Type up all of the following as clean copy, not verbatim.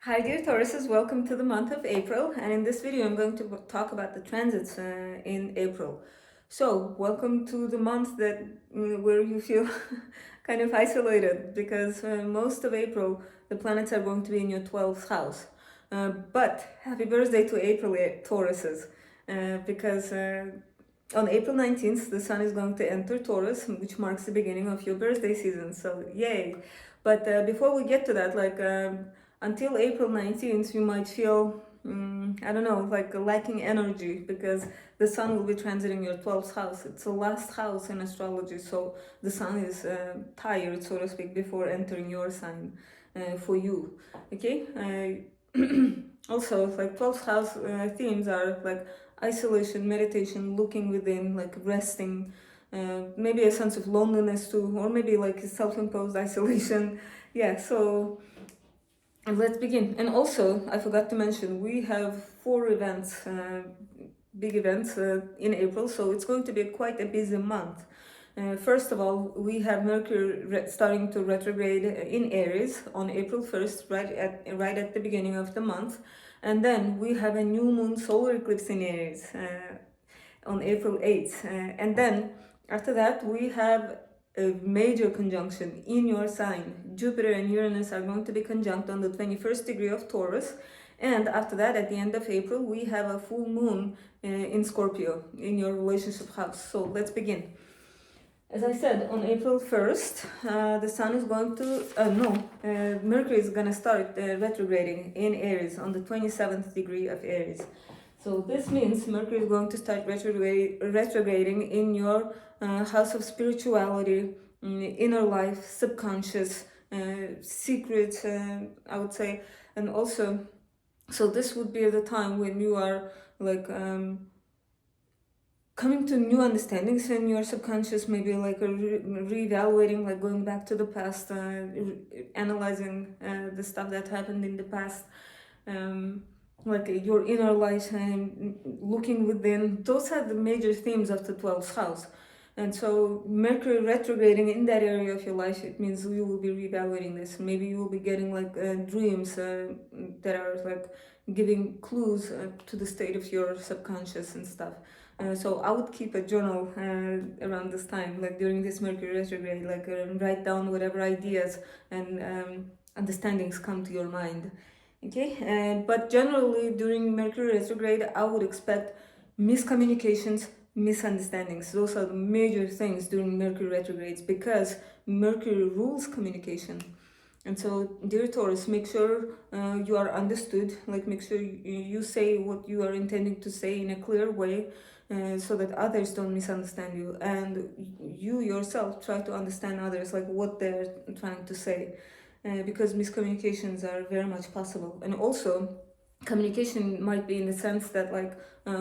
Hi dear Tauruses, welcome to the month of April, and in this video I'm going to talk about the transits in April. So welcome to the month that where you feel kind of isolated, because most of April the planets are going to be in your 12th house. But happy birthday to April, Tauruses, because on April 19th the sun is going to enter Taurus, which marks the beginning of your birthday season, so yay. But before we get to that, until April 19th, you might feel, I don't know, like lacking energy, because the sun will be transiting your 12th house. It's the last house in astrology, so the sun is tired, so to speak, before entering your sign for you. Okay? Also, like 12th house themes are like isolation, meditation, looking within, like resting, maybe a sense of loneliness too, or maybe like self-imposed isolation. Yeah, so let's begin. And also, I forgot to mention, we have 4 events, big events in April, so it's going to be quite a busy month. First of all, we have Mercury starting to retrograde in Aries on April 1st, right at the beginning of the month. And then we have a new moon solar eclipse in Aries on April 8th. And then after that, we have a major conjunction in your sign. Jupiter and Uranus are going to be conjunct on the 21st degree of Taurus. And after that, at the end of April, we have a full moon in Scorpio in your relationship house. So let's begin. As I said, on April 1st, the sun is going to, Mercury is going to start retrograding in Aries on the 27th degree of Aries. So this means Mercury is going to start retrograding in your house of spirituality, inner life, subconscious, secrets, I would say. And also, so this would be the time when you are like coming to new understandings in your subconscious, maybe like re-evaluating, like going back to the past, analyzing the stuff that happened in the past, like your inner life, and looking within. Those are the major themes of the 12th house. And so Mercury retrograding in that area of your life, it means you will be reevaluating this. Maybe you will be getting like dreams that are like giving clues to the state of your subconscious and stuff. So I would keep a journal around this time, like during this Mercury retrograde, like write down whatever ideas and understandings come to your mind. Okay, but generally during Mercury retrograde, I would expect miscommunications, misunderstandings. Those are the major things during Mercury retrogrades, because Mercury rules communication. And so, dear Taurus, make sure you are understood, like make sure you say what you are intending to say in a clear way, so that others don't misunderstand you, and you yourself try to understand others, like what they're trying to say, because miscommunications are very much possible. And also, communication might be in the sense that like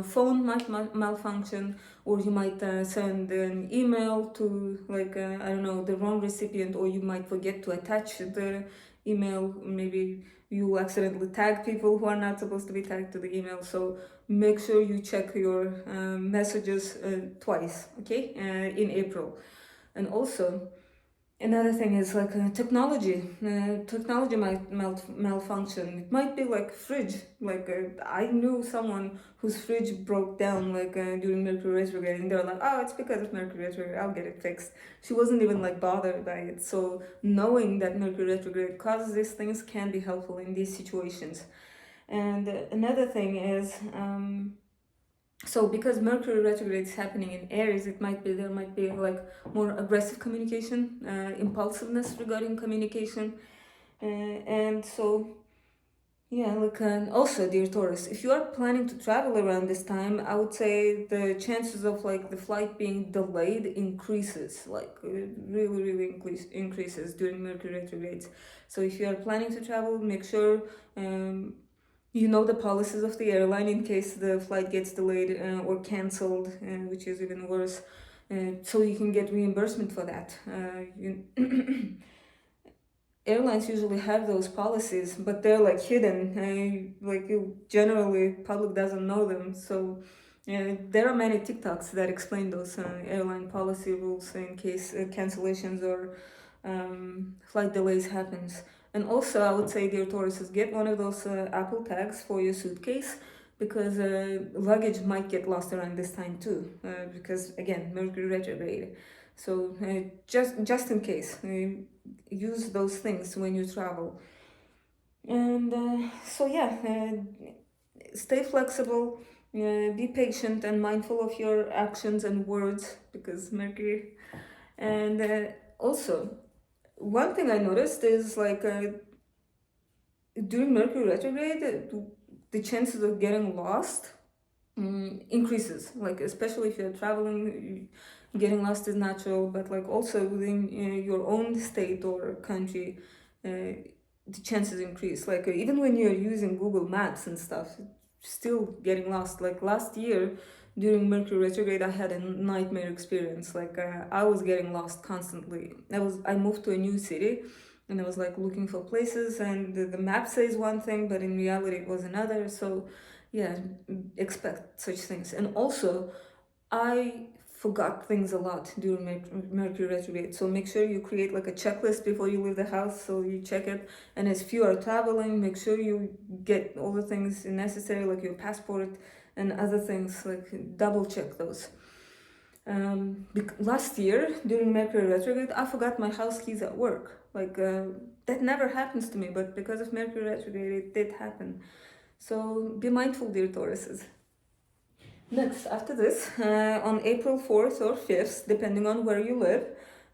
phone might malfunction, or you might send an email to like I don't know, the wrong recipient, or you might forget to attach the email. Maybe you accidentally tag people who are not supposed to be tagged to the email. So make sure you check your messages twice, okay, in April. And also, another thing is like technology. Technology might malfunction. It might be like fridge. Like I knew someone whose fridge broke down like during Mercury retrograde, and they're like, "Oh, it's because of Mercury retrograde. I'll get it fixed." She wasn't even like bothered by it. So knowing that Mercury retrograde causes these things can be helpful in these situations. And another thing is. So because Mercury retrograde is happening in Aries, there might be like more aggressive communication, impulsiveness regarding communication, and so yeah, like and also, dear Taurus, if you are planning to travel around this time, I would say the chances of like the flight being delayed increases, like increases during Mercury retrogrades. So if you are planning to travel, make sure. You know the policies of the airline in case the flight gets delayed or cancelled, which is even worse, so you can get reimbursement for that. Airlines usually have those policies, but they're like hidden. Like generally, public doesn't know them. So there are many TikToks that explain those airline policy rules in case cancellations or flight delays happens. And also, I would say, dear Tauruses, get one of those Apple tags for your suitcase, because luggage might get lost around this time too. Because again, Mercury retrograde. So just in case, use those things when you travel. And so yeah, stay flexible, be patient and mindful of your actions and words, because Mercury. And also, one thing I noticed is like during Mercury retrograde, the chances of getting lost increases. Like especially if you're traveling, getting lost is natural, but like also within your own state or country, the chances increase. Like even when you're using Google Maps and stuff, still getting lost. Like last year during Mercury retrograde, I had a nightmare experience. Like I was getting lost constantly. I moved to a new city, and I was like looking for places, and the map says one thing, but in reality it was another. So yeah, expect such things. And also, I forgot things a lot during Mercury retrograde. So make sure you create like a checklist before you leave the house. So you check it. And as you are traveling, make sure you get all the things necessary, like your passport and other things, like double check those. Last year during Mercury retrograde, I forgot my house keys at work. Like that never happens to me, but because of Mercury retrograde, it did happen. So be mindful, dear Tauruses. Next, after this, on April 4th or 5th, depending on where you live,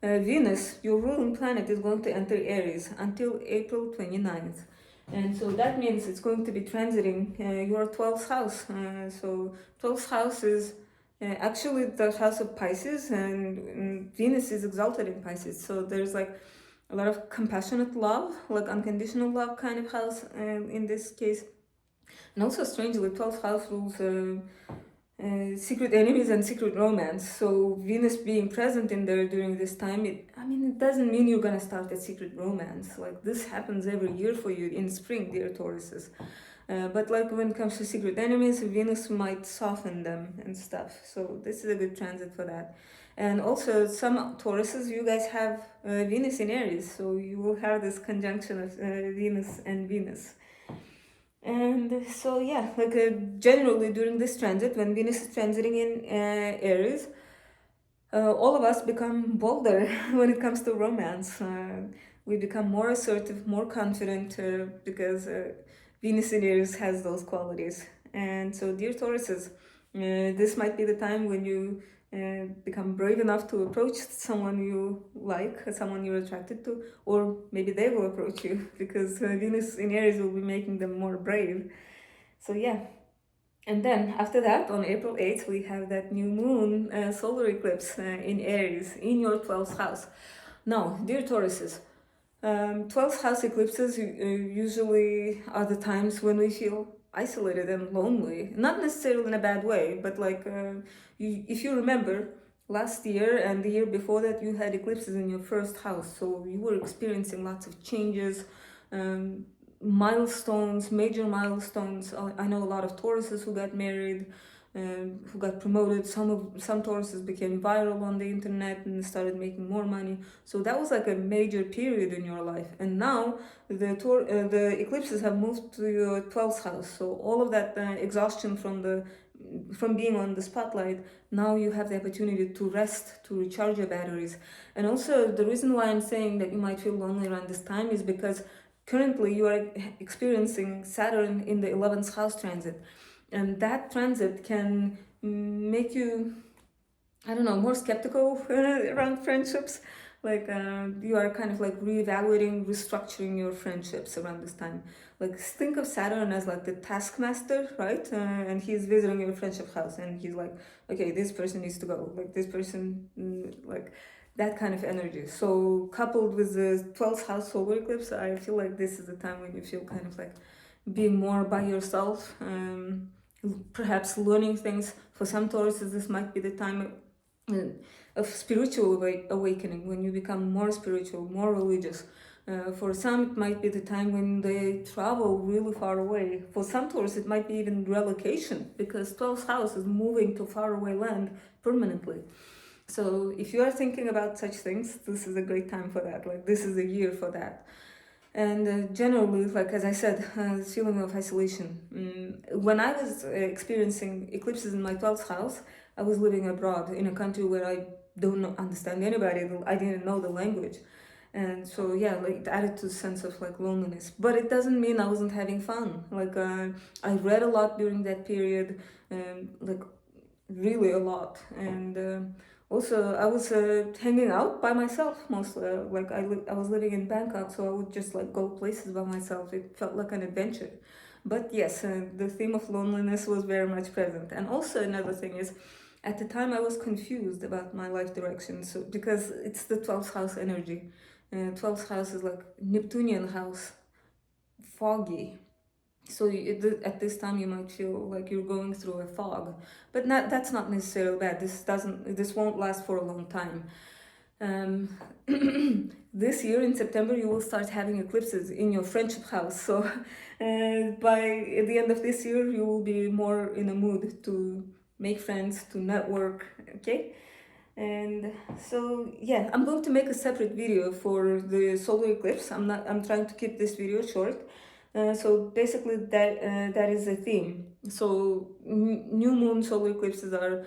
Venus, your ruling planet, is going to enter Aries until April 29th. And so that means it's going to be transiting your 12th house. So 12th house is actually the house of Pisces, and Venus is exalted in Pisces. So there's like a lot of compassionate love, like unconditional love kind of house in this case. And also, strangely, 12th house rules secret enemies and secret romance. So Venus being present in there during this time, it doesn't mean you're gonna start a secret romance. Like this happens every year for you in spring, dear Tauruses. But like when it comes to secret enemies, Venus might soften them and stuff. So this is a good transit for that. And also, some Tauruses, you guys have Venus in Aries, so you will have this conjunction of Venus and Venus. And so yeah, like generally during this transit, when Venus is transiting in Aries, all of us become bolder when it comes to romance. We become more assertive, more confident, because Venus in Aries has those qualities. And so, dear Tauruses, this might be the time when you become brave enough to approach someone you like, someone you're attracted to, or maybe they will approach you, because Venus in Aries will be making them more brave. So yeah. And then after that, on April 8th, we have that new moon solar eclipse in Aries in your 12th house. Now, dear Tauruses, 12th house eclipses usually are the times when we feel isolated and lonely. Not necessarily in a bad way, but like if you remember, last year and the year before that, you had eclipses in your first house. So you were experiencing lots of changes, milestones, major milestones. I know a lot of Tauruses who got married, who got promoted. Some Tauruses became viral on the internet and started making more money. So that was like a major period in your life. And now the eclipses have moved to your 12th house. So all of that exhaustion from being on the spotlight, now you have the opportunity to rest, to recharge your batteries. And also, the reason why I'm saying that you might feel lonely around this time is because currently you are experiencing Saturn in the 11th house transit, and that transit can make you, I don't know, more skeptical around friendships. Like you are kind of like reevaluating, restructuring your friendships around this time. Like think of Saturn as like the taskmaster, right? And he's visiting your friendship house, and he's like, okay, this person needs to go. Like this person, like that kind of energy. So coupled with the 12th house solar eclipse, I feel like this is the time when you feel kind of like being more by yourself. Perhaps learning things. For some Tauruses, this might be the time of spiritual awakening, when you become more spiritual, more religious. For some, it might be the time when they travel really far away. For some Taurus, it might be even relocation, because 12th house is moving to faraway land permanently. So if you are thinking about such things, this is a great time for that. Like this is a year for that. And generally, like as I said, this feeling of isolation. When I was experiencing eclipses in my 12th house, I was living abroad in a country where I don't understand anybody. I didn't know the language. And so, yeah, like it added to the sense of like loneliness. But it doesn't mean I wasn't having fun. Like, I read a lot during that period, like really a lot. And also, I was hanging out by myself mostly. Like I was living in Bangkok, so I would just like go places by myself. It felt like an adventure. But yes, the theme of loneliness was very much present. And also another thing is, at the time I was confused about my life direction. So because it's the 12th house energy, 12th house is like Neptunian house, foggy. So at this time you might feel like you're going through a fog, but that's not necessarily bad. This won't last for a long time. um, this year in September you will start having eclipses in your friendship house, so by the end of this year you will be more in a mood to make friends, to network. Okay. And so yeah, I'm going to make a separate video for the solar eclipse. I'm trying to keep this video short. So basically that is the theme. So new moon solar eclipses are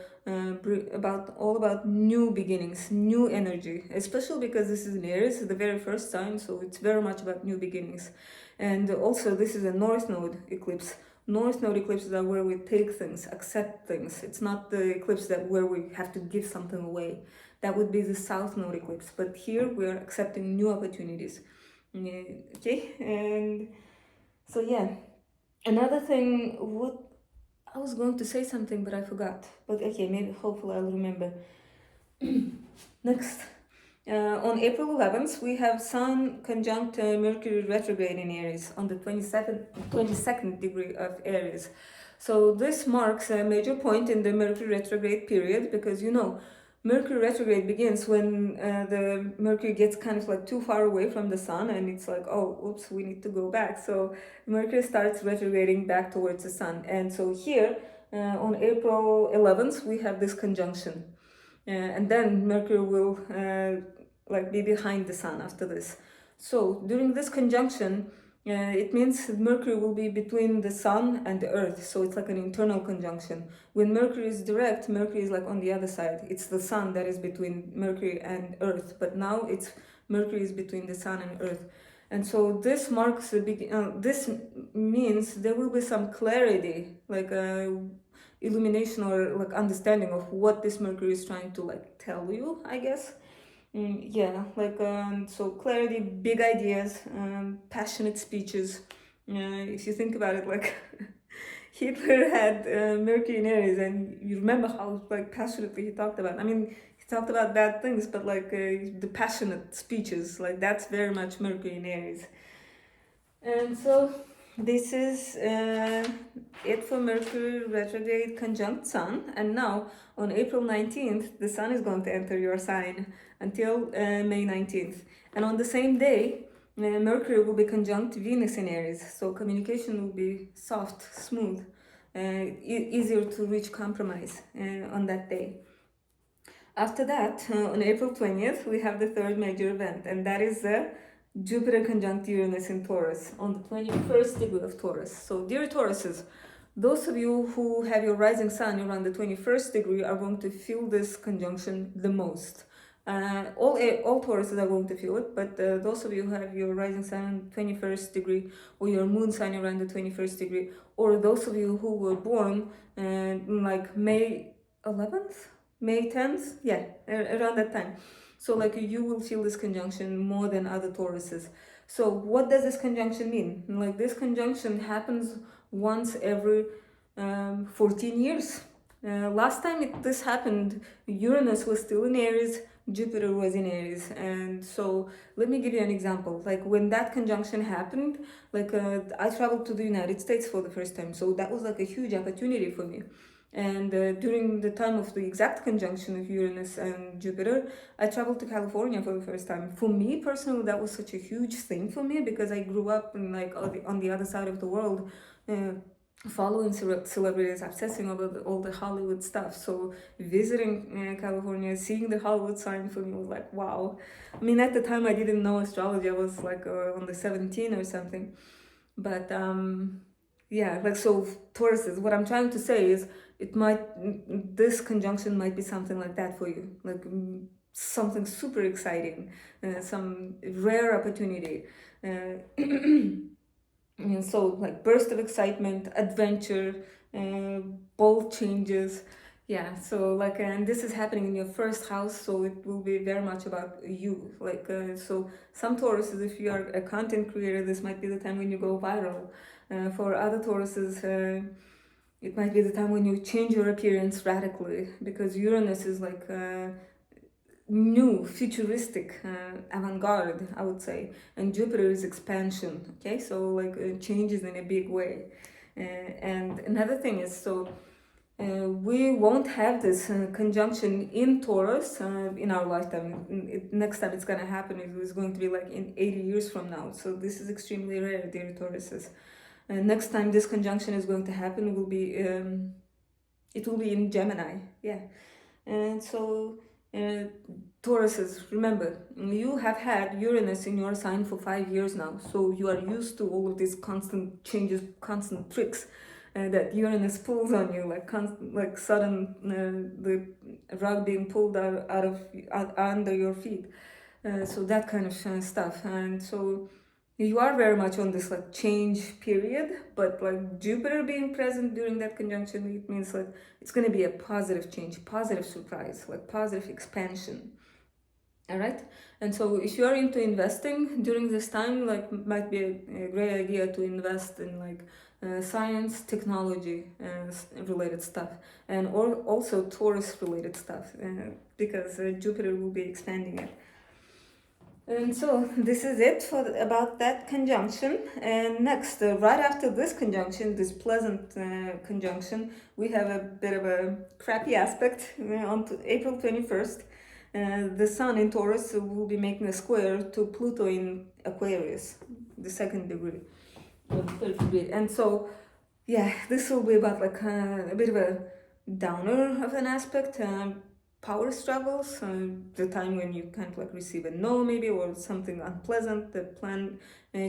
all about new beginnings, new energy, especially because this is in Aries, the very first time, so it's very much about new beginnings. And also this is a north node eclipse. North node eclipses are where we take things, accept things. It's not the eclipse where we have to give something away. That would be the south node eclipse. But here we are accepting new opportunities. Okay, and so yeah, another thing, what I was going to say something but I forgot. But okay, maybe hopefully I'll remember. Next, on April 11th, we have Sun conjunct Mercury retrograde in Aries on the 22nd degree of Aries. So this marks a major point in the Mercury retrograde period because Mercury retrograde begins when the Mercury gets kind of like too far away from the Sun, and it's like, oh, oops, we need to go back. So Mercury starts retrograding back towards the Sun. And so here, on April 11th, we have this conjunction. And then Mercury will be behind the Sun after this. So during this conjunction, it means Mercury will be between the Sun and the Earth, so it's like an internal conjunction. When Mercury is direct, Mercury is like on the other side. It's the Sun that is between Mercury and Earth, but now Mercury is between the Sun and Earth. And so this marks this means there will be some clarity, like illumination or like understanding of what this Mercury is trying to like tell you, I guess. Yeah, so clarity, big ideas, passionate speeches. If you think about it, like Hitler had Mercury in Aries, and you remember how like passionately he talked about. I mean, he talked about bad things, but like the passionate speeches, like that's very much Mercury in Aries. And so this is it for Mercury retrograde conjunct Sun. And now on April 19th, the Sun is going to enter your sign until May 19th. And on the same day, Mercury will be conjunct Venus in Aries. So communication will be soft, smooth, easier to reach compromise on that day. After that, on April 20th, we have the third major event, and that is the Jupiter conjunct Uranus in Taurus on the 21st degree of Taurus. So, dear Tauruses, those of you who have your rising sun around the 21st degree are going to feel this conjunction the most. All Tauruses are going to feel it, but those of you who have your rising sun on 21st degree, or your moon sign around the 21st degree, or those of you who were born like May 11th, May 10th, yeah, around that time. So like you will feel this conjunction more than other Tauruses. So what does this conjunction mean? Like this conjunction happens once every 14 years. Last time this happened, Uranus was still in Aries, Jupiter was in Aries. And so let me give you an example. Like when that conjunction happened, like I traveled to the United States for the first time. So that was like a huge opportunity for me. And during the time of the exact conjunction of Uranus and Jupiter, I traveled to California for the first time. For me personally, that was such a huge thing for me because I grew up in like on the other side of the world. following celebrities, obsessing over all the Hollywood stuff. So visiting California, seeing the Hollywood sign for me was like, wow. I mean, at the time I didn't know astrology. I was like on the 17 or something. But yeah, like, so Tauruses, what I'm trying to say is this conjunction might be something like that for you. Like something super exciting, some rare opportunity. Uh, and so like burst of excitement, adventure, uh, bold changes. Yeah, so like, and this is happening in your first house, so it will be very much about you. Like, so some Tauruses, if you are a content creator, this might be the time when you go viral. For other Tauruses, it might be the time when you change your appearance radically, because Uranus is like new, futuristic, avant-garde, I would say, and Jupiter is expansion. Okay, so like changes in a big way. And another thing is, so we won't have this conjunction in Taurus in our lifetime. Next time it's gonna happen is going to be like in 80 years from now. So this is extremely rare, dear Tauruses. Next time this conjunction is going to happen will be it will be in Gemini. Yeah, and so. Tauruses, remember, you have had Uranus in your sign for 5 years now, so you are used to all of these constant changes, constant tricks that Uranus pulls on you, like sudden the rug being pulled out under your feet. So that kind of stuff, and so you are very much on this like change period, but like Jupiter being present during that conjunction, it means like it's going to be a positive change, positive surprise, like positive expansion. All right, and so if you are into investing during this time, like might be a great idea to invest in like science, technology related stuff, and or also Taurus related stuff, because Jupiter will be expanding it. And so this is it for about that conjunction. And next, right after this conjunction, this pleasant conjunction, we have a bit of a crappy aspect on April 21st. The Sun in Taurus will be making a square to Pluto in Aquarius, the second degree, or the third degree. And so, yeah, this will be about like a bit of a downer of an aspect. Power struggles, the time when you kind of like receive a no maybe, or something unpleasant, the plan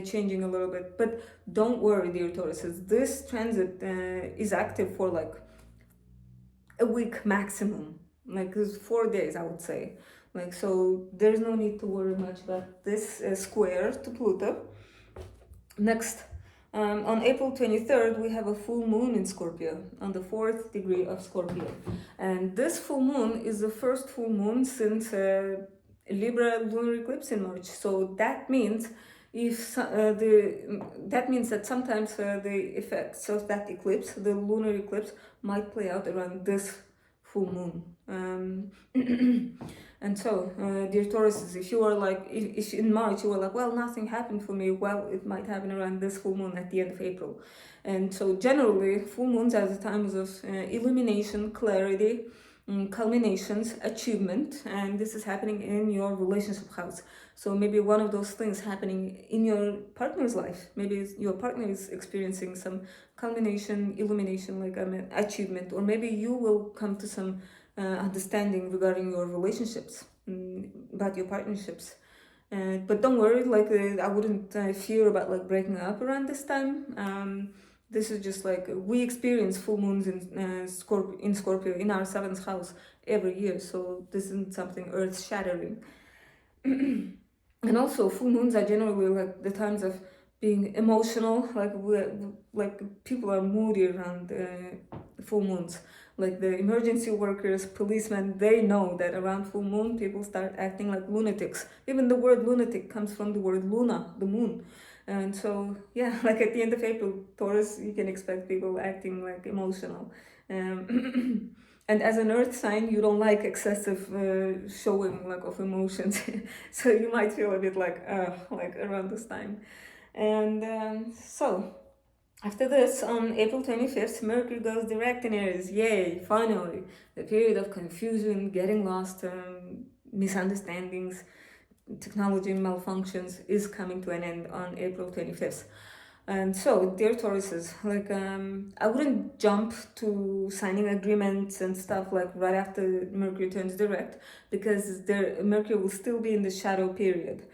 changing a little bit. But don't worry, dear Tauruses, this transit is active for like a week maximum, like 4 days, I would say. Like, so there's no need to worry much about this square to Pluto. Next, on April 23rd, we have a full moon in Scorpio, on the 4th degree of Scorpio. And this full moon is the first full moon since Libra lunar eclipse in March. So that means that means that sometimes the effects of that eclipse, the lunar eclipse, might play out around this full moon. And so, dear Tauruses, if you are like, if in March you were like, well, nothing happened for me, well, it might happen around this full moon at the end of April. And so, generally, full moons are the times of illumination, clarity, culminations, achievement, and this is happening in your relationship house. So maybe one of those things happening in your partner's life. Maybe your partner is experiencing some culmination, illumination, like achievement, or maybe you will come to some understanding regarding your relationships, about your partnerships. But don't worry, like I wouldn't fear about like breaking up around this time. This is just like we experience full moons in Scorpio in our 7th house every year, so this isn't something earth shattering. And also, full moons are generally like the times of being emotional, like people are moody around full moons. Like the emergency workers, policemen, they know that around full moon people start acting like lunatics. Even the word lunatic comes from the word luna, the moon. And so, yeah, like at the end of April, Taurus, you can expect people acting like emotional. And as an earth sign, you don't like excessive showing like of emotions. So you might feel a bit like around this time. And so after this, on April 25th, Mercury goes direct in Aries. Yay, finally. The period of confusion, getting lost, misunderstandings, technology malfunctions is coming to an end on April 25th. And so, dear Tauruses, like I wouldn't jump to signing agreements and stuff like right after Mercury turns direct, because their Mercury will still be in the shadow period.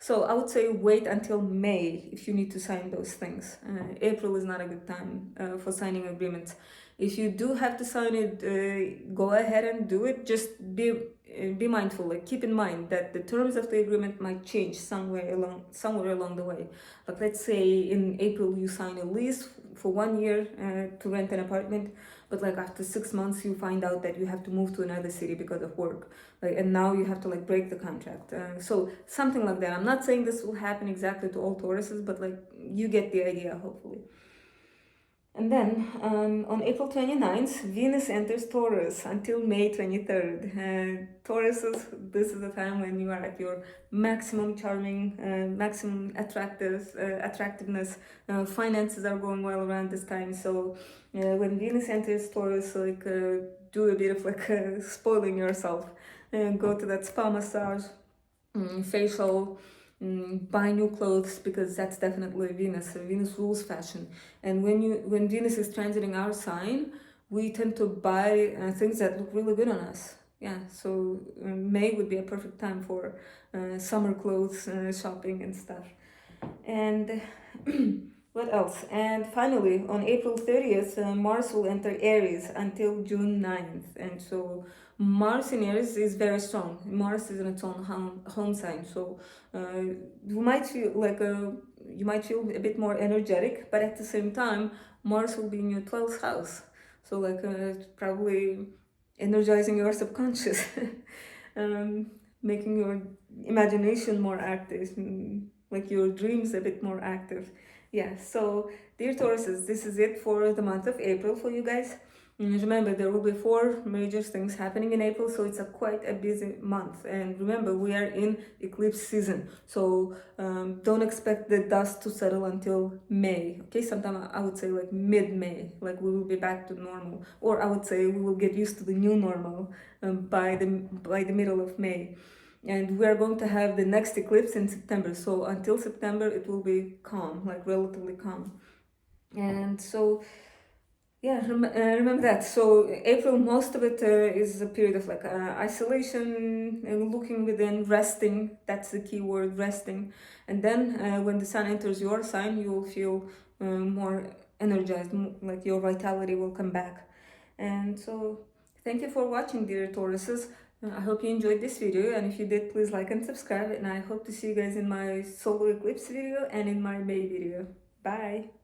So I would say wait until May if you need to sign those things. April is not a good time for signing agreements. If you do have to sign it, go ahead and do it. Just be mindful. Like keep in mind that the terms of the agreement might change somewhere along the way. Like let's say in April you sign a lease for 1 year to rent an apartment, but like after 6 months you find out that you have to move to another city because of work, like, and now you have to like break the contract. So something like that. I'm not saying this will happen exactly to all Tauruses, but like you get the idea, hopefully. And then on April 29th, Venus enters Taurus until May 23rd. Tauruses, this is the time when you are at your maximum charming, maximum attractiveness. Finances are going well around this time. So when Venus enters Taurus, like do a bit of like spoiling yourself. Go to that spa massage, facial, buy new clothes, because that's definitely Venus. Venus rules fashion, and when Venus is transiting our sign, we tend to buy things that look really good on us. Yeah, so May would be a perfect time for summer clothes shopping and stuff. And what else? And finally, on April 30th, Mars will enter Aries until June 9th. And so Mars in Aries is very strong. Mars is in its own home sign. So you might feel like you might feel a bit more energetic, but at the same time, Mars will be in your 12th house. So like probably energizing your subconscious, um, making your imagination more active, like your dreams a bit more active. Yeah, so dear Tauruses, this is it for the month of April for you guys. Remember, there will be 4 major things happening in April, so it's a quite a busy month. And remember, we are in eclipse season, so don't expect the dust to settle until May. Okay, sometime I would say like mid-May, like we will be back to normal, or I would say we will get used to the new normal by the middle of May. And we are going to have the next eclipse in September, so until September it will be calm, like relatively calm. And so yeah, remember that. So April, most of it is a period of like isolation and looking within, resting. That's the key word, resting. And then when the sun enters your sign, you will feel more energized, like your vitality will come back. And so thank you for watching, dear Tauruses. I hope you enjoyed this video, and if you did, please like and subscribe, and I hope to see you guys in my solar eclipse video and in my May video. Bye!